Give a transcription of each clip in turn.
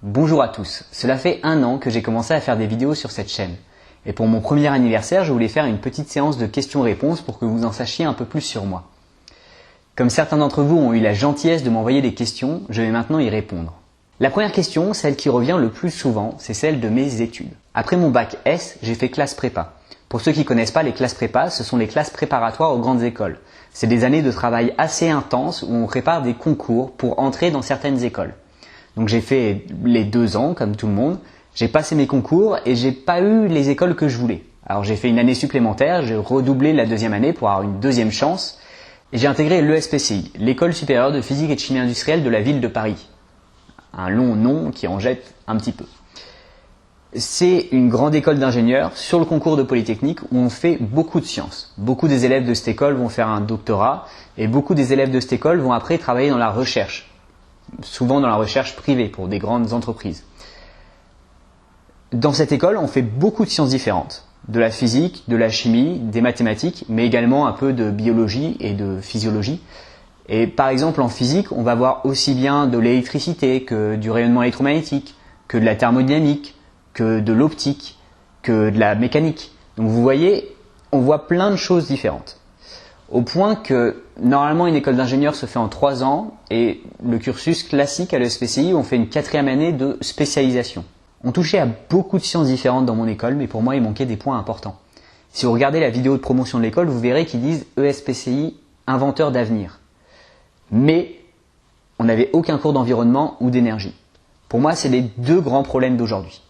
Bonjour à tous, cela fait 1 an que j'ai commencé à faire des vidéos sur cette chaîne. Et pour mon premier anniversaire, je voulais faire une petite séance de questions-réponses pour que vous en sachiez un peu plus sur moi. Comme certains d'entre vous ont eu la gentillesse de m'envoyer des questions, je vais maintenant y répondre. La première question, celle qui revient le plus souvent, c'est celle de mes études. Après mon bac S, j'ai fait classe prépa. Pour ceux qui ne connaissent pas les classes prépa, ce sont les classes préparatoires aux grandes écoles. C'est des années de travail assez intenses où on prépare des concours pour entrer dans certaines écoles. Donc j'ai fait les 2 ans comme tout le monde, j'ai passé mes concours et j'ai pas eu les écoles que je voulais. Alors j'ai fait une année supplémentaire, j'ai redoublé la 2e année pour avoir une 2e chance et j'ai intégré l'ESPCI, l'École supérieure de physique et de chimie industrielle de la ville de Paris. Un long nom qui en jette un petit peu. C'est une grande école d'ingénieurs sur le concours de Polytechnique où on fait beaucoup de sciences. Beaucoup des élèves de cette école vont faire un doctorat et beaucoup des élèves de cette école vont après travailler dans la recherche. Souvent dans la recherche privée pour des grandes entreprises. Dans cette école, on fait beaucoup de sciences différentes. De la physique, de la chimie, des mathématiques, mais également un peu de biologie et de physiologie. Et par exemple en physique, on va voir aussi bien de l'électricité que du rayonnement électromagnétique, que de la thermodynamique, que de l'optique, que de la mécanique. Donc vous voyez, on voit plein de choses différentes. Au point que normalement une école d'ingénieur se fait en 3 ans et le cursus classique à l'ESPCI, on fait une 4e année de spécialisation. On touchait à beaucoup de sciences différentes dans mon école, mais pour moi il manquait des points importants. Si vous regardez la vidéo de promotion de l'école, vous verrez qu'ils disent ESPCI, inventeur d'avenir. Mais on n'avait aucun cours d'environnement ou d'énergie. Pour moi, c'est les 2 grands problèmes d'aujourd'hui.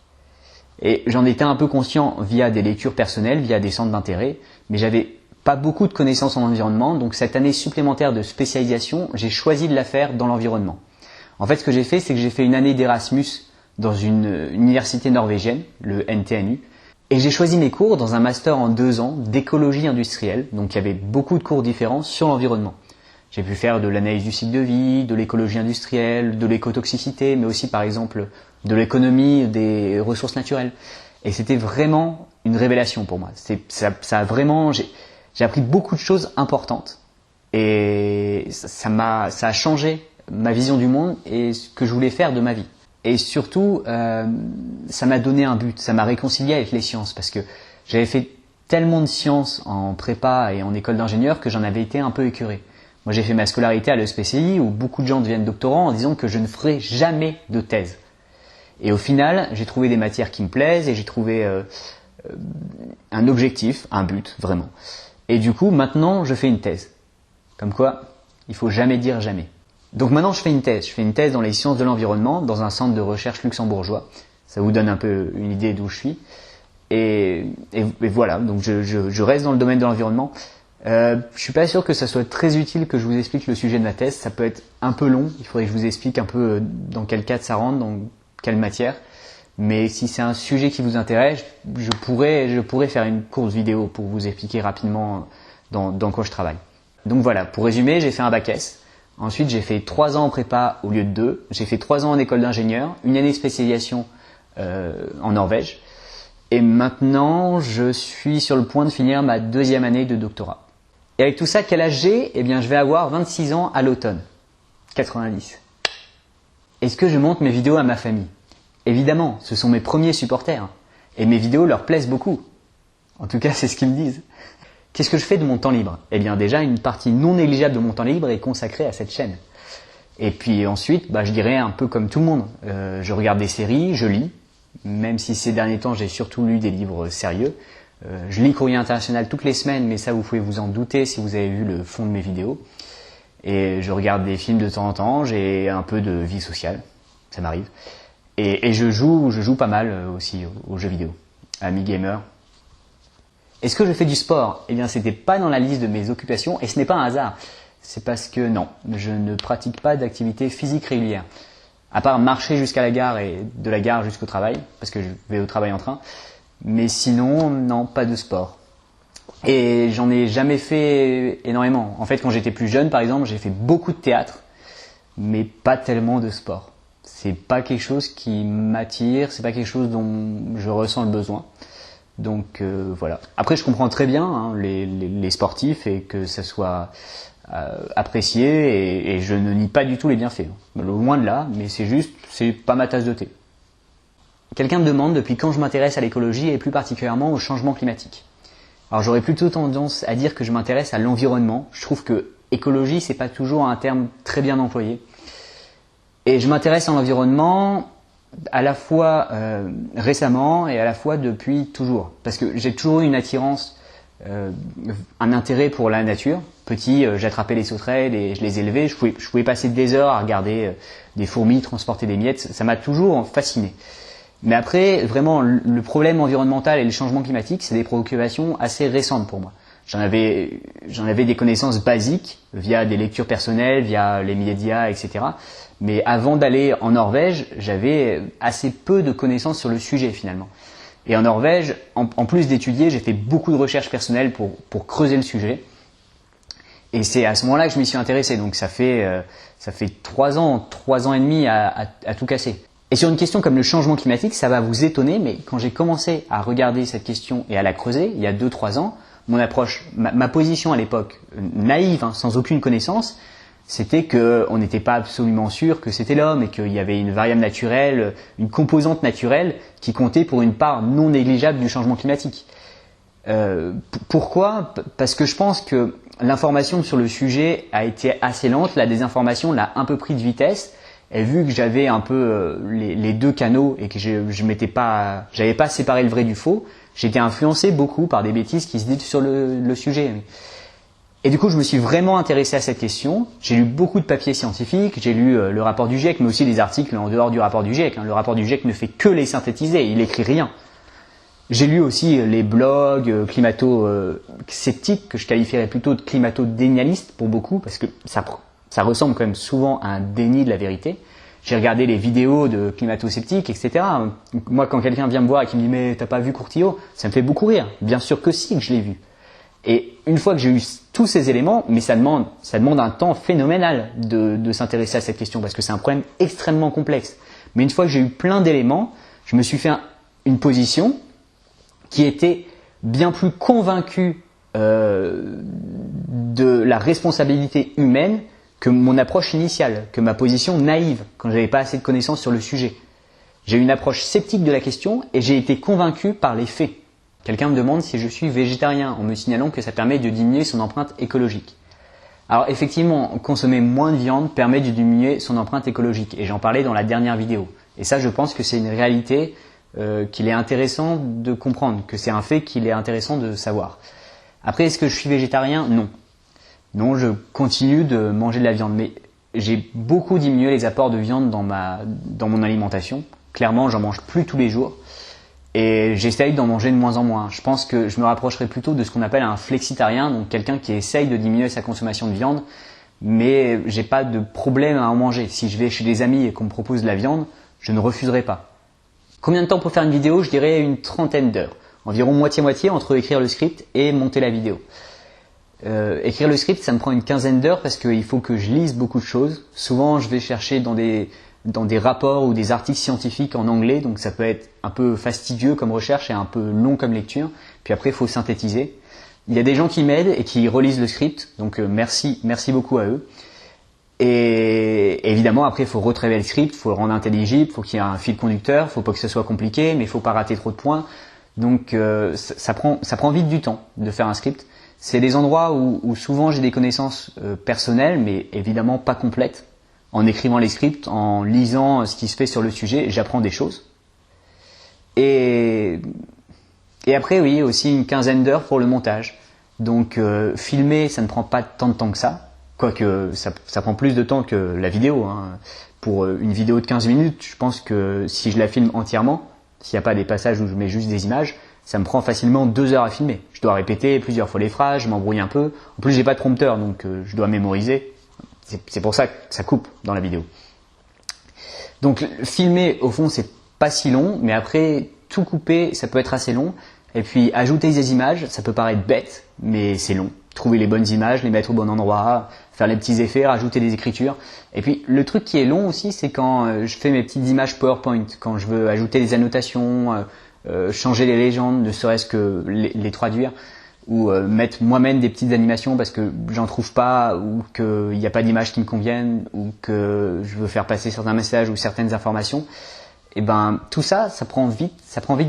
Et j'en étais un peu conscient via des lectures personnelles, via des centres d'intérêt, mais j'avais pas beaucoup de connaissances en environnement, donc cette année supplémentaire de spécialisation, j'ai choisi de la faire dans l'environnement. En fait, ce que j'ai fait, c'est que j'ai fait une année d'Erasmus dans une université norvégienne, le NTNU, et j'ai choisi mes cours dans un master en 2 ans d'écologie industrielle, donc il y avait beaucoup de cours différents sur l'environnement. J'ai pu faire de l'analyse du cycle de vie, de l'écologie industrielle, de l'écotoxicité, mais aussi par exemple de l'économie des ressources naturelles. Et c'était vraiment une révélation pour moi. J'ai appris beaucoup de choses importantes et ça a changé ma vision du monde et ce que je voulais faire de ma vie. Et surtout, ça m'a donné un but, ça m'a réconcilié avec les sciences parce que j'avais fait tellement de sciences en prépa et en école d'ingénieur que j'en avais été un peu écœuré. Moi, j'ai fait ma scolarité à l'ESPCI où beaucoup de gens deviennent doctorants en disant que je ne ferai jamais de thèse. Et au final, j'ai trouvé des matières qui me plaisent et j'ai trouvé un objectif, un but, vraiment. Et du coup, maintenant, je fais une thèse. Comme quoi, il faut jamais dire jamais. Donc maintenant, je fais une thèse. Je fais une thèse dans les sciences de l'environnement, dans un centre de recherche luxembourgeois. Ça vous donne un peu une idée d'où je suis. Et voilà, donc je reste dans le domaine de l'environnement. Je suis pas sûr que ça soit très utile que je vous explique le sujet de ma thèse. Ça peut être un peu long. Il faudrait que je vous explique un peu dans quel cadre ça rentre, dans quelle matière. Mais si c'est un sujet qui vous intéresse, je pourrais faire une courte vidéo pour vous expliquer rapidement dans quoi je travaille. Donc voilà, pour résumer, j'ai fait un bac S. Ensuite, j'ai fait 3 ans en prépa au lieu de 2. J'ai fait 3 ans en école d'ingénieur, une année de spécialisation en Norvège. Et maintenant, je suis sur le point de finir ma 2e année de doctorat. Et avec tout ça, quel âge j'ai ? Eh bien, je vais avoir 26 ans à l'automne. 90. Est-ce que je montre mes vidéos à ma famille ? Évidemment, ce sont mes premiers supporters. Et mes vidéos leur plaisent beaucoup. En tout cas, c'est ce qu'ils me disent. Qu'est-ce que je fais de mon temps libre ? Eh bien déjà, une partie non négligeable de mon temps libre est consacrée à cette chaîne. Et puis ensuite, je dirais un peu comme tout le monde. Je regarde des séries, je lis. Même si ces derniers temps, j'ai surtout lu des livres sérieux. Je lis Courrier International toutes les semaines, mais ça, vous pouvez vous en douter si vous avez vu le fond de mes vidéos. Et je regarde des films de temps en temps. J'ai un peu de vie sociale. Ça m'arrive. Et je joue pas mal aussi aux jeux vidéo. Ami gamer. Est-ce que je fais du sport ? Eh bien, c'était pas dans la liste de mes occupations et ce n'est pas un hasard. C'est parce que non, je ne pratique pas d'activité physique régulière. À part marcher jusqu'à la gare et de la gare jusqu'au travail, parce que je vais au travail en train. Mais sinon, non, pas de sport. Et j'en ai jamais fait énormément. En fait, quand j'étais plus jeune, par exemple, j'ai fait beaucoup de théâtre, mais pas tellement de sport. C'est pas quelque chose qui m'attire, c'est pas quelque chose dont je ressens le besoin. Donc voilà. Après, je comprends très bien les sportifs et que ça soit apprécié et je ne nie pas du tout les bienfaits. Loin de là, mais c'est pas ma tasse de thé. Quelqu'un me demande depuis quand je m'intéresse à l'écologie et plus particulièrement au changement climatique. Alors j'aurais plutôt tendance à dire que je m'intéresse à l'environnement. Je trouve que écologie, c'est pas toujours un terme très bien employé. Et je m'intéresse à l'environnement à la fois récemment et à la fois depuis toujours. Parce que j'ai toujours eu une attirance, un intérêt pour la nature. Petit, j'attrapais les sauterelles et je les élevais. Je pouvais passer des heures à regarder des fourmis transporter des miettes. Ça m'a toujours fasciné. Mais après, vraiment, le problème environnemental et le changement climatique, c'est des préoccupations assez récentes pour moi. J'en avais des connaissances basiques via des lectures personnelles, via les médias, etc. Mais avant d'aller en Norvège, j'avais assez peu de connaissances sur le sujet finalement. Et en Norvège, en plus d'étudier, j'ai fait beaucoup de recherches personnelles pour creuser le sujet. Et c'est à ce moment-là que je m'y suis intéressé. Donc ça fait 3 ans et demi à tout casser. Et sur une question comme le changement climatique, ça va vous étonner, mais quand j'ai commencé à regarder cette question et à la creuser, il y a 2-3 ans, mon approche, ma position à l'époque, naïve, sans aucune connaissance, c'était qu'on n'était pas absolument sûr que c'était l'homme et qu'il y avait une variable naturelle, une composante naturelle qui comptait pour une part non négligeable du changement climatique. Pourquoi ? Parce que je pense que l'information sur le sujet a été assez lente, la désinformation l'a un peu pris de vitesse. Et vu que j'avais un peu les deux canaux et que j'avais pas séparé le vrai du faux, j'étais influencé beaucoup par des bêtises qui se disaient sur le sujet. Et du coup, je me suis vraiment intéressé à cette question. J'ai lu beaucoup de papiers scientifiques, j'ai lu le rapport du GIEC, mais aussi des articles en dehors du rapport du GIEC. Le rapport du GIEC ne fait que les synthétiser, il écrit rien. J'ai lu aussi les blogs climato-sceptiques, que je qualifierais plutôt de climato-dénialistes pour beaucoup, parce que ça ressemble quand même souvent à un déni de la vérité. J'ai regardé les vidéos de climato-sceptiques, etc. Moi, quand quelqu'un vient me voir et qui me dit « mais t'as pas vu Courtillot ?» ça me fait beaucoup rire. Bien sûr que si, que je l'ai vu. Et une fois que j'ai eu tous ces éléments, mais ça demande un temps phénoménal de s'intéresser à cette question, parce que c'est un problème extrêmement complexe. Mais une fois que j'ai eu plein d'éléments, je me suis fait une position qui était bien plus convaincue de la responsabilité humaine que mon approche initiale, que ma position naïve, quand j'avais pas assez de connaissances sur le sujet. J'ai eu une approche sceptique de la question et j'ai été convaincu par les faits. Quelqu'un me demande si je suis végétarien en me signalant que ça permet de diminuer son empreinte écologique. Alors effectivement, consommer moins de viande permet de diminuer son empreinte écologique et j'en parlais dans la dernière vidéo. Et ça, je pense que c'est une réalité qu'il est intéressant de comprendre, que c'est un fait qu'il est intéressant de savoir. Après, est-ce que je suis végétarien ? Non. Non, je continue de manger de la viande, mais j'ai beaucoup diminué les apports de viande dans mon alimentation. Clairement, j'en mange plus tous les jours et j'essaye d'en manger de moins en moins. Je pense que je me rapprocherai plutôt de ce qu'on appelle un flexitarien, donc quelqu'un qui essaye de diminuer sa consommation de viande, mais j'ai pas de problème à en manger. Si je vais chez des amis et qu'on me propose de la viande, je ne refuserai pas. Combien de temps pour faire une vidéo ? Je dirais une 30aine d'heures. Environ moitié-moitié entre écrire le script et monter la vidéo. Écrire le script, ça me prend une 15aine d'heures parce qu'il faut que je lise beaucoup de choses. Souvent, je vais chercher dans des rapports ou des articles scientifiques en anglais, donc ça peut être un peu fastidieux comme recherche et un peu long comme lecture. Puis après, il faut synthétiser. Il y a des gens qui m'aident et qui relisent le script, donc merci beaucoup à eux. Et évidemment, après, il faut retravailler le script, il faut le rendre intelligible, il faut qu'il y ait un fil conducteur, il ne faut pas que ce soit compliqué, mais il ne faut pas rater trop de points. Donc ça prend vite du temps de faire un script. C'est des endroits où souvent j'ai des connaissances personnelles, mais évidemment pas complètes. En écrivant les scripts, en lisant ce qui se fait sur le sujet, j'apprends des choses. Et après, oui, aussi une 15aine d'heures pour le montage. Donc filmer, ça ne prend pas tant de temps que ça. Quoique ça prend plus de temps que la vidéo. Pour une vidéo de 15 minutes, je pense que si je la filme entièrement, s'il n'y a pas des passages où je mets juste des images, ça me prend facilement 2 heures à filmer. Je dois répéter plusieurs fois les phrases, je m'embrouille un peu. En plus, j'ai pas de prompteur, donc je dois mémoriser. C'est pour ça que ça coupe dans la vidéo. Donc filmer, au fond, c'est pas si long, mais après, tout couper, ça peut être assez long. Et puis ajouter des images, ça peut paraître bête, mais c'est long. Trouver les bonnes images, les mettre au bon endroit, faire les petits effets, rajouter des écritures. Et puis le truc qui est long aussi, c'est quand je fais mes petites images PowerPoint, quand je veux ajouter des annotations, changer les légendes, ne serait-ce que les traduire, ou mettre moi-même des petites animations parce que j'en trouve pas, ou qu'il n'y a pas d'images qui me conviennent, ou que je veux faire passer certains messages ou certaines informations. et ben tout ça, ça prend vite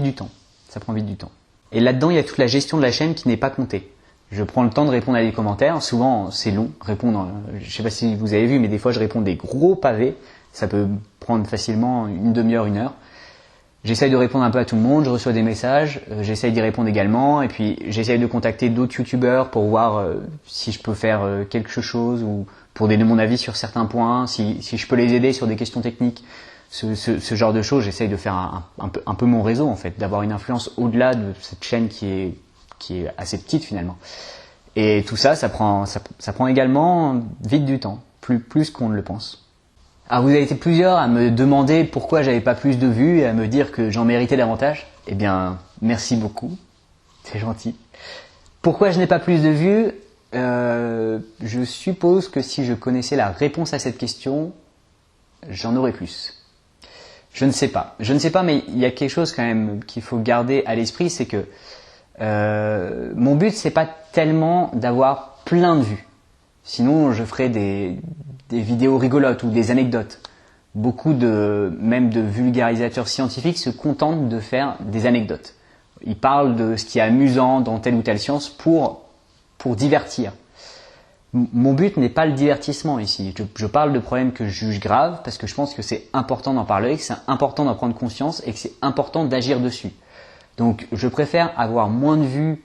du temps. Ça prend vite du temps. Et là-dedans, il y a toute la gestion de la chaîne qui n'est pas comptée. Je prends le temps de répondre à des commentaires. Souvent, c'est long. Répondre, je sais pas si vous avez vu, mais des fois, je réponds des gros pavés. Ça peut prendre facilement une demi-heure, une heure. J'essaye de répondre un peu à tout le monde. Je reçois des messages. J'essaye d'y répondre également. Et puis, j'essaye de contacter d'autres youtubeurs pour voir si je peux faire quelque chose ou pour donner mon avis sur certains points, si je peux les aider sur des questions techniques. Ce genre de choses, j'essaye de faire un peu mon réseau en fait, d'avoir une influence au-delà de cette chaîne qui est assez petite finalement. Et tout ça, ça prend également vite du temps, plus qu'on ne le pense. Alors vous avez été plusieurs à me demander pourquoi j'avais pas plus de vues et à me dire que j'en méritais davantage. Eh bien, merci beaucoup, c'est gentil. Pourquoi je n'ai pas plus de vues? Je suppose que si je connaissais la réponse à cette question, j'en aurais plus. Je ne sais pas, mais il y a quelque chose quand même qu'il faut garder à l'esprit, c'est que mon but c'est pas tellement d'avoir plein de vues. Sinon je ferais des vidéos rigolotes ou des anecdotes. Beaucoup même de vulgarisateurs scientifiques se contentent de faire des anecdotes. Ils parlent de ce qui est amusant dans telle ou telle science pour divertir. Mon but n'est pas le divertissement ici. Je parle de problèmes que je juge graves parce que je pense que c'est important d'en parler, que c'est important d'en prendre conscience et que c'est important d'agir dessus. Donc je préfère avoir moins de vues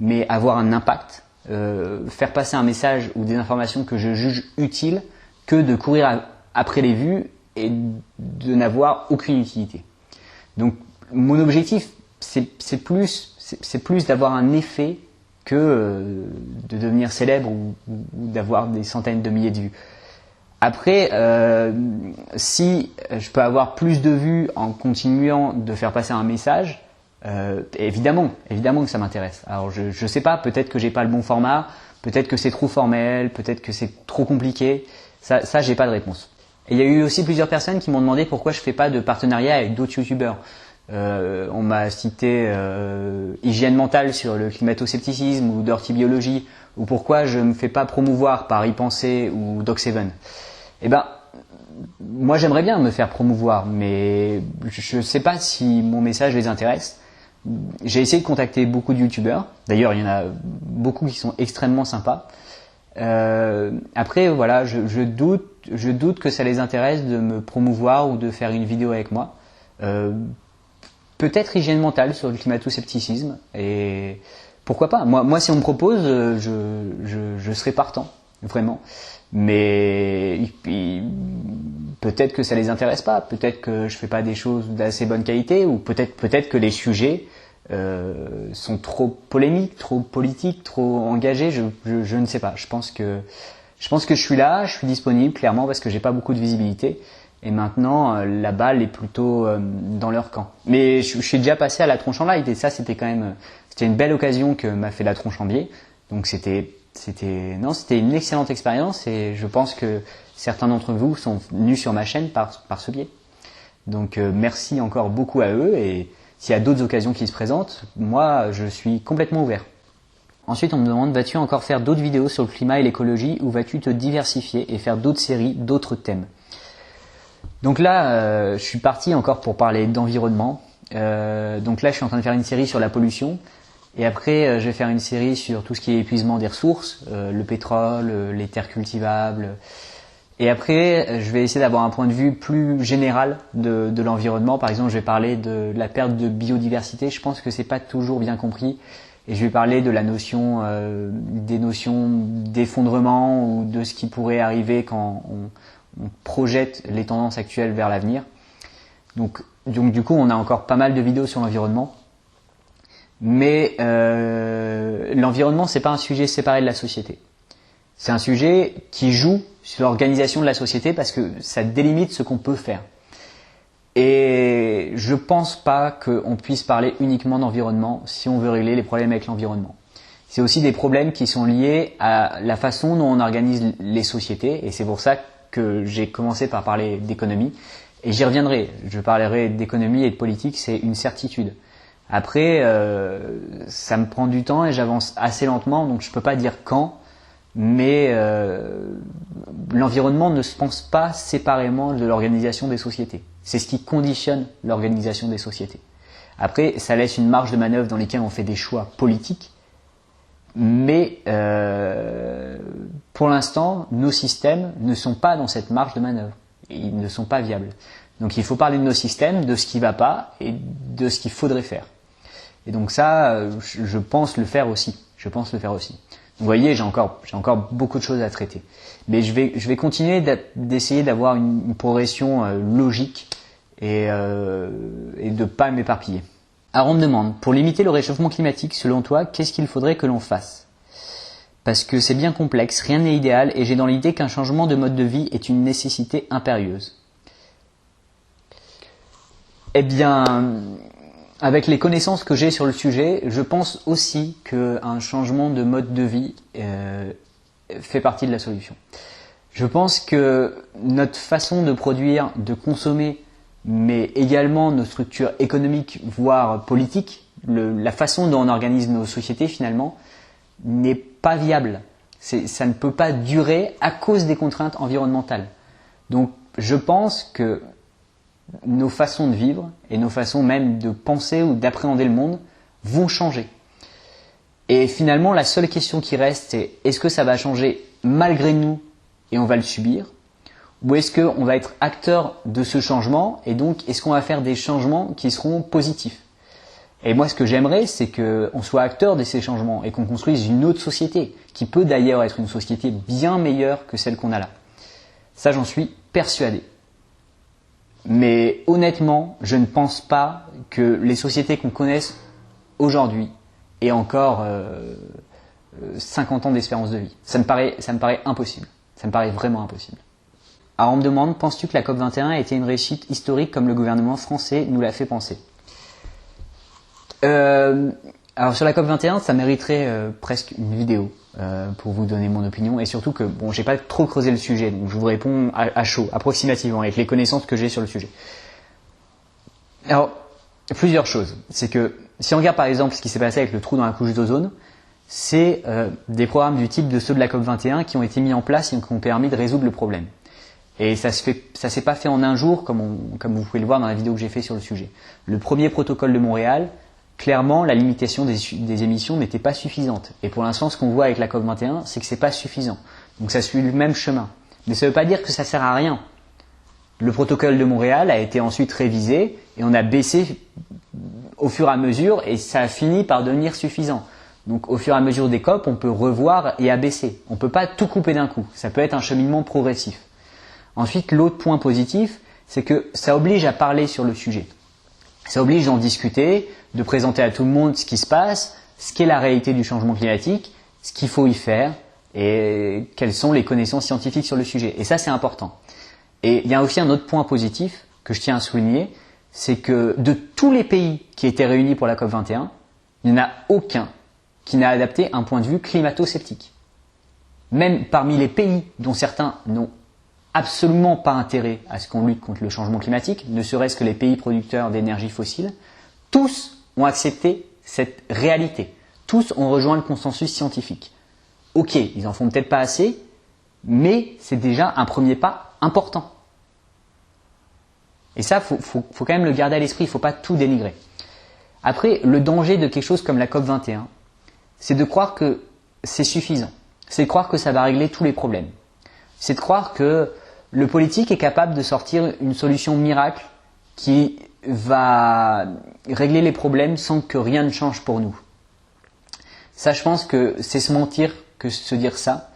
mais avoir un impact, faire passer un message ou des informations que je juge utiles que de courir après les vues et de n'avoir aucune utilité. Donc mon objectif c'est plus d'avoir un effet que de devenir célèbre ou d'avoir des centaines de milliers de vues. Après, si je peux avoir plus de vues en continuant de faire passer un message, évidemment que ça m'intéresse. Alors je sais pas, peut-être que j'ai pas le bon format, peut-être que c'est trop formel, peut-être que c'est trop compliqué. Ça j'ai pas de réponse. Et il y a eu aussi plusieurs personnes qui m'ont demandé pourquoi je fais pas de partenariat avec d'autres youtubeurs. On m'a cité Hygiène Mentale sur le climato-scepticisme ou Dirty Biology, ou pourquoi je me fais pas promouvoir par YPensée ou Doc7. Eh ben, moi j'aimerais bien me faire promouvoir, mais je sais pas si mon message les intéresse. J'ai essayé de contacter beaucoup de youtubeurs, d'ailleurs il y en a beaucoup qui sont extrêmement sympas. Après voilà, je doute que ça les intéresse de me promouvoir ou de faire une vidéo avec moi. Peut-être Hygiène Mentale sur le climato-scepticisme, et pourquoi pas. Moi si on me propose, je serai partant, vraiment. Mais peut-être que ça les intéresse pas, peut-être que je fais pas des choses d'assez bonne qualité, ou peut-être que les sujets sont trop polémiques, trop politiques, trop engagés. Je ne sais pas. Je pense que je suis là, je suis disponible clairement parce que j'ai pas beaucoup de visibilité. Et maintenant, la balle est plutôt dans leur camp. Mais je suis déjà passé à la tronche en live, et ça, c'était une belle occasion que m'a fait la tronche en biais. Donc c'était une excellente expérience, et je pense que certains d'entre vous sont venus sur ma chaîne par ce biais. Donc merci encore beaucoup à eux, et s'il y a d'autres occasions qui se présentent, moi, je suis complètement ouvert. Ensuite, on me demande, vas-tu encore faire d'autres vidéos sur le climat et l'écologie, ou vas-tu te diversifier et faire d'autres séries, d'autres thèmes? Donc là, je suis parti encore pour parler d'environnement. Donc là, je suis en train de faire une série sur la pollution. Et après, je vais faire une série sur tout ce qui est épuisement des ressources, le pétrole, les terres cultivables. Et après, je vais essayer d'avoir un point de vue plus général de l'environnement. Par exemple, je vais parler de la perte de biodiversité. Je pense que c'est pas toujours bien compris. Et je vais parler de la notion, des notions d'effondrement ou de ce qui pourrait arriver quand on projette les tendances actuelles vers l'avenir. Donc du coup, on a encore pas mal de vidéos sur l'environnement. Mais l'environnement, c'est pas un sujet séparé de la société. C'est un sujet qui joue sur l'organisation de la société parce que ça délimite ce qu'on peut faire. Et je pense pas qu'on puisse parler uniquement d'environnement si on veut régler les problèmes avec l'environnement. C'est aussi des problèmes qui sont liés à la façon dont on organise les sociétés, et c'est pour ça que j'ai commencé par parler d'économie, et j'y reviendrai. Je parlerai d'économie et de politique, c'est une certitude. Après, ça me prend du temps et j'avance assez lentement, donc je peux pas dire quand, mais l'environnement ne se pense pas séparément de l'organisation des sociétés. C'est ce qui conditionne l'organisation des sociétés. Après, ça laisse une marge de manœuvre dans laquelle on fait des choix politiques, mais pour l'instant, nos systèmes ne sont pas dans cette marge de manœuvre. Ils ne sont pas viables. Donc il faut parler de nos systèmes, de ce qui ne va pas et de ce qu'il faudrait faire. Et donc ça, je pense le faire aussi. Donc vous voyez, j'ai encore beaucoup de choses à traiter. Mais je vais continuer d'essayer d'avoir une progression logique et de pas m'éparpiller. Alors on me demande, pour limiter le réchauffement climatique, selon toi, qu'est-ce qu'il faudrait que l'on fasse? Parce que c'est bien complexe, rien n'est idéal et j'ai dans l'idée qu'un changement de mode de vie est une nécessité impérieuse. Eh bien, avec les connaissances que j'ai sur le sujet, je pense aussi qu'un changement de mode de vie fait partie de la solution. Je pense que notre façon de produire, de consommer, mais également nos structures économiques, voire politiques, la façon dont on organise nos sociétés finalement, n'est pas viable. Ça ne peut pas durer à cause des contraintes environnementales. Donc je pense que nos façons de vivre et nos façons même de penser ou d'appréhender le monde vont changer. Et finalement, la seule question qui reste, c'est est-ce que ça va changer malgré nous et on va le subir? Ou est-ce qu'on va être acteur de ce changement et donc est-ce qu'on va faire des changements qui seront positifs? Et moi, ce que j'aimerais, c'est qu'on soit acteur de ces changements et qu'on construise une autre société, qui peut d'ailleurs être une société bien meilleure que celle qu'on a là. Ça, j'en suis persuadé. Mais honnêtement, je ne pense pas que les sociétés qu'on connaisse aujourd'hui aient encore 50 ans d'espérance de vie. Ça me paraît impossible. Ça me paraît vraiment impossible. Alors on me demande, penses-tu que la COP21 a été une réussite historique comme le gouvernement français nous l'a fait penser? Alors sur la COP21, ça mériterait presque une vidéo pour vous donner mon opinion et surtout que bon, j'ai pas trop creusé le sujet, donc je vous réponds à chaud, approximativement, avec les connaissances que j'ai sur le sujet. Alors plusieurs choses, c'est que si on regarde par exemple ce qui s'est passé avec le trou dans la couche d'ozone, c'est des programmes du type de ceux de la COP21 qui ont été mis en place et qui ont permis de résoudre le problème. Et ça s'est pas fait en un jour comme vous pouvez le voir dans la vidéo que j'ai fait sur le sujet. Le premier protocole de Montréal, clairement, la limitation des émissions n'était pas suffisante. Et pour l'instant, ce qu'on voit avec la COP21, c'est que c'est pas suffisant. Donc ça suit le même chemin. Mais ça ne veut pas dire que ça sert à rien. Le protocole de Montréal a été ensuite révisé et on a baissé au fur et à mesure et ça a fini par devenir suffisant. Donc au fur et à mesure des COP, on peut revoir et abaisser. On ne peut pas tout couper d'un coup. Ça peut être un cheminement progressif. Ensuite, l'autre point positif, c'est que ça oblige à parler sur le sujet. Ça oblige d'en discuter, de présenter à tout le monde ce qui se passe, ce qu'est la réalité du changement climatique, ce qu'il faut y faire et quelles sont les connaissances scientifiques sur le sujet. Et ça, c'est important. Et il y a aussi un autre point positif que je tiens à souligner, c'est que de tous les pays qui étaient réunis pour la COP21, il n'y en a aucun qui n'a adapté un point de vue climato-sceptique. Même parmi les pays dont certains n'ont absolument pas intérêt à ce qu'on lutte contre le changement climatique, ne serait-ce que les pays producteurs d'énergie fossile, tous ont accepté cette réalité. Tous ont rejoint le consensus scientifique. Ok, ils en font peut-être pas assez, mais c'est déjà un premier pas important. Et ça, faut quand même le garder à l'esprit, il ne faut pas tout dénigrer. Après, le danger de quelque chose comme la COP21, c'est de croire que c'est suffisant. C'est de croire que ça va régler tous les problèmes. C'est de croire que le politique est capable de sortir une solution miracle qui va régler les problèmes sans que rien ne change pour nous. Ça, je pense que c'est se mentir que se dire ça.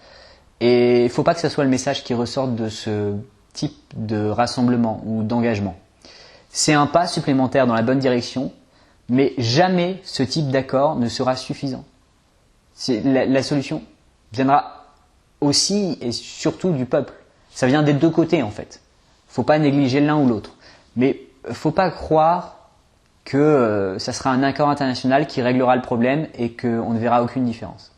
Et il ne faut pas que ce soit le message qui ressorte de ce type de rassemblement ou d'engagement. C'est un pas supplémentaire dans la bonne direction, mais jamais ce type d'accord ne sera suffisant. La solution viendra aussi et surtout du peuple. Ça vient des deux côtés en fait. Il ne faut pas négliger l'un ou l'autre. Mais il ne faut pas croire que ça sera un accord international qui réglera le problème et qu'on ne verra aucune différence.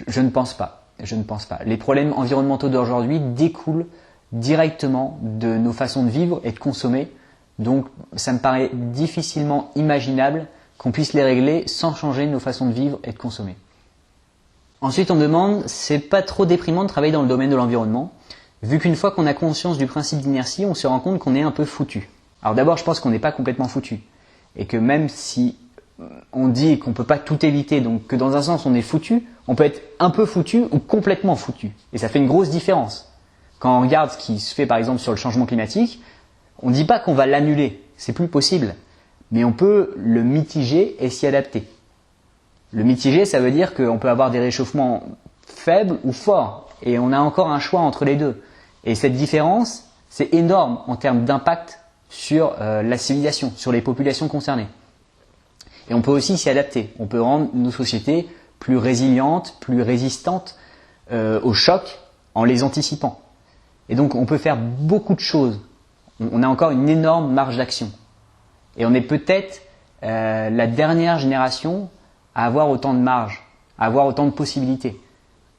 Je ne pense pas. Je ne pense pas. Les problèmes environnementaux d'aujourd'hui découlent directement de nos façons de vivre et de consommer. Donc ça me paraît difficilement imaginable qu'on puisse les régler sans changer nos façons de vivre et de consommer. Ensuite, on me demande, c'est pas trop déprimant de travailler dans le domaine de l'environnement? Vu qu'une fois qu'on a conscience du principe d'inertie, on se rend compte qu'on est un peu foutu. Alors d'abord, je pense qu'on n'est pas complètement foutu. Et que même si on dit qu'on ne peut pas tout éviter, donc que dans un sens on est foutu, on peut être un peu foutu ou complètement foutu. Et ça fait une grosse différence. Quand on regarde ce qui se fait par exemple sur le changement climatique, on ne dit pas qu'on va l'annuler, c'est plus possible. Mais on peut le mitiger et s'y adapter. Le mitiger, ça veut dire qu'on peut avoir des réchauffements faibles ou forts. Et on a encore un choix entre les deux. Et cette différence, c'est énorme en termes d'impact sur la civilisation, sur les populations concernées. Et on peut aussi s'y adapter. On peut rendre nos sociétés plus résilientes, plus résistantes aux chocs en les anticipant. Et donc on peut faire beaucoup de choses. On a encore une énorme marge d'action. Et on est peut-être la dernière génération à avoir autant de marge, à avoir autant de possibilités.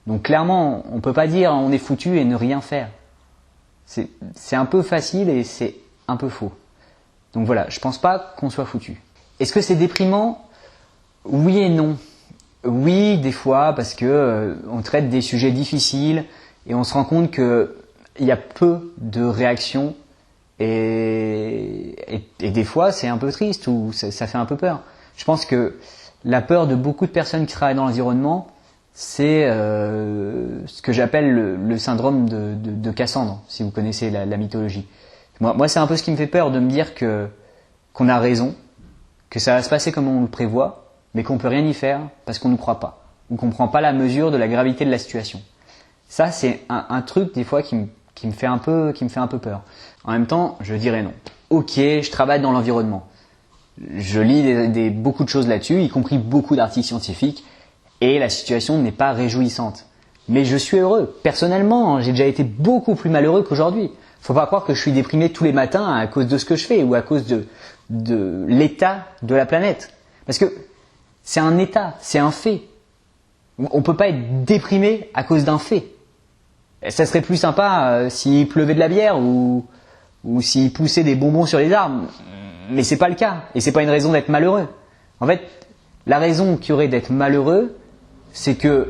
Donc clairement, on ne peut pas dire on est foutu et ne rien faire. C'est un peu facile et c'est un peu faux. Donc voilà, je ne pense pas qu'on soit foutu. Est-ce que c'est déprimant? Oui et non. Oui, des fois, parce que on traite des sujets difficiles et on se rend compte qu'il y a peu de réactions et des fois c'est un peu triste ou ça fait un peu peur. Je pense que la peur de beaucoup de personnes qui travaillent dans l'environnement, c'est ce que j'appelle le syndrome de Cassandre, si vous connaissez la mythologie. Moi, c'est un peu ce qui me fait peur, de me dire qu'on a raison, que ça va se passer comme on le prévoit, mais qu'on peut rien y faire parce qu'on ne croit pas, ou qu'on ne prend pas la mesure de la gravité de la situation. Ça, c'est un truc des fois qui me fait un peu peur. En même temps, je dirais non. Ok, je travaille dans l'environnement. Je lis beaucoup de choses là-dessus, y compris beaucoup d'articles scientifiques, et la situation n'est pas réjouissante. Mais je suis heureux. Personnellement, j'ai déjà été beaucoup plus malheureux qu'aujourd'hui. Faut pas croire que je suis déprimé tous les matins à cause de ce que je fais ou à cause de l'état de la planète. Parce que c'est un état, c'est un fait. On peut pas être déprimé à cause d'un fait. Ça serait plus sympa s'il pleuvait de la bière ou s'il poussait des bonbons sur les arbres. Mais c'est pas le cas. Et c'est pas une raison d'être malheureux. En fait, la raison qu'il y aurait d'être malheureux, c'est que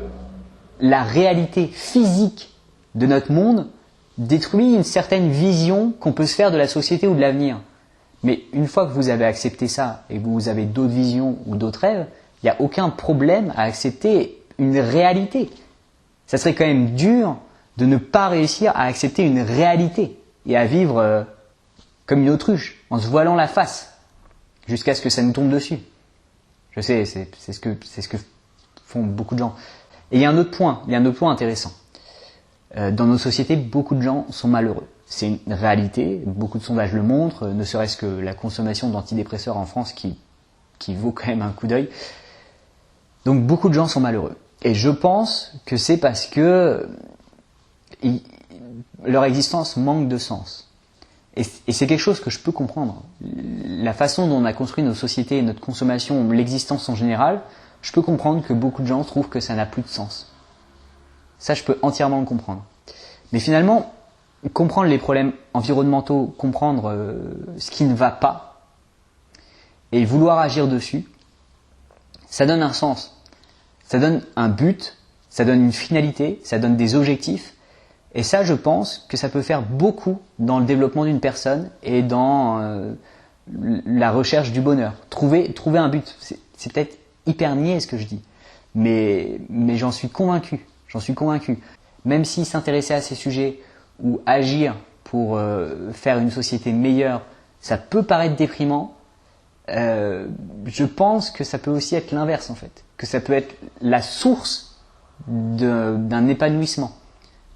la réalité physique de notre monde détruit une certaine vision qu'on peut se faire de la société ou de l'avenir. Mais une fois que vous avez accepté ça et que vous avez d'autres visions ou d'autres rêves, il n'y a aucun problème à accepter une réalité. Ça serait quand même dur de ne pas réussir à accepter une réalité et à vivre comme une autruche, en se voilant la face, jusqu'à ce que ça nous tombe dessus. Je sais, c'est ce que font beaucoup de gens. Et il y a un autre point intéressant. Dans nos sociétés, beaucoup de gens sont malheureux. C'est une réalité, beaucoup de sondages le montrent, ne serait-ce que la consommation d'antidépresseurs en France qui vaut quand même un coup d'œil. Donc beaucoup de gens sont malheureux. Et je pense que c'est parce que leur existence manque de sens. Et c'est quelque chose que je peux comprendre. La façon dont on a construit nos sociétés, notre consommation, l'existence en général, je peux comprendre que beaucoup de gens trouvent que ça n'a plus de sens. Ça, je peux entièrement le comprendre. Mais finalement, comprendre les problèmes environnementaux, comprendre ce qui ne va pas, et vouloir agir dessus, ça donne un sens. Ça donne un but, ça donne une finalité, ça donne des objectifs. Et ça, je pense que ça peut faire beaucoup dans le développement d'une personne et dans la recherche du bonheur. Trouver un but. C'est peut-être hyper niais ce que je dis, mais j'en suis convaincu. Même si s'intéresser à ces sujets ou agir pour faire une société meilleure, ça peut paraître déprimant, je pense que ça peut aussi être l'inverse en fait. Que ça peut être la source d'un épanouissement.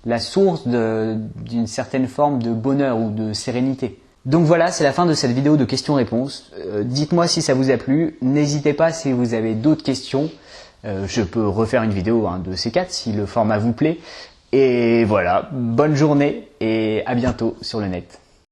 La source d'une certaine forme de bonheur ou de sérénité. Donc voilà, c'est la fin de cette vidéo de questions-réponses. Dites-moi si ça vous a plu. N'hésitez pas si vous avez d'autres questions. Je peux refaire une vidéo de ces 4 si le format vous plaît. Et voilà, bonne journée et à bientôt sur le net.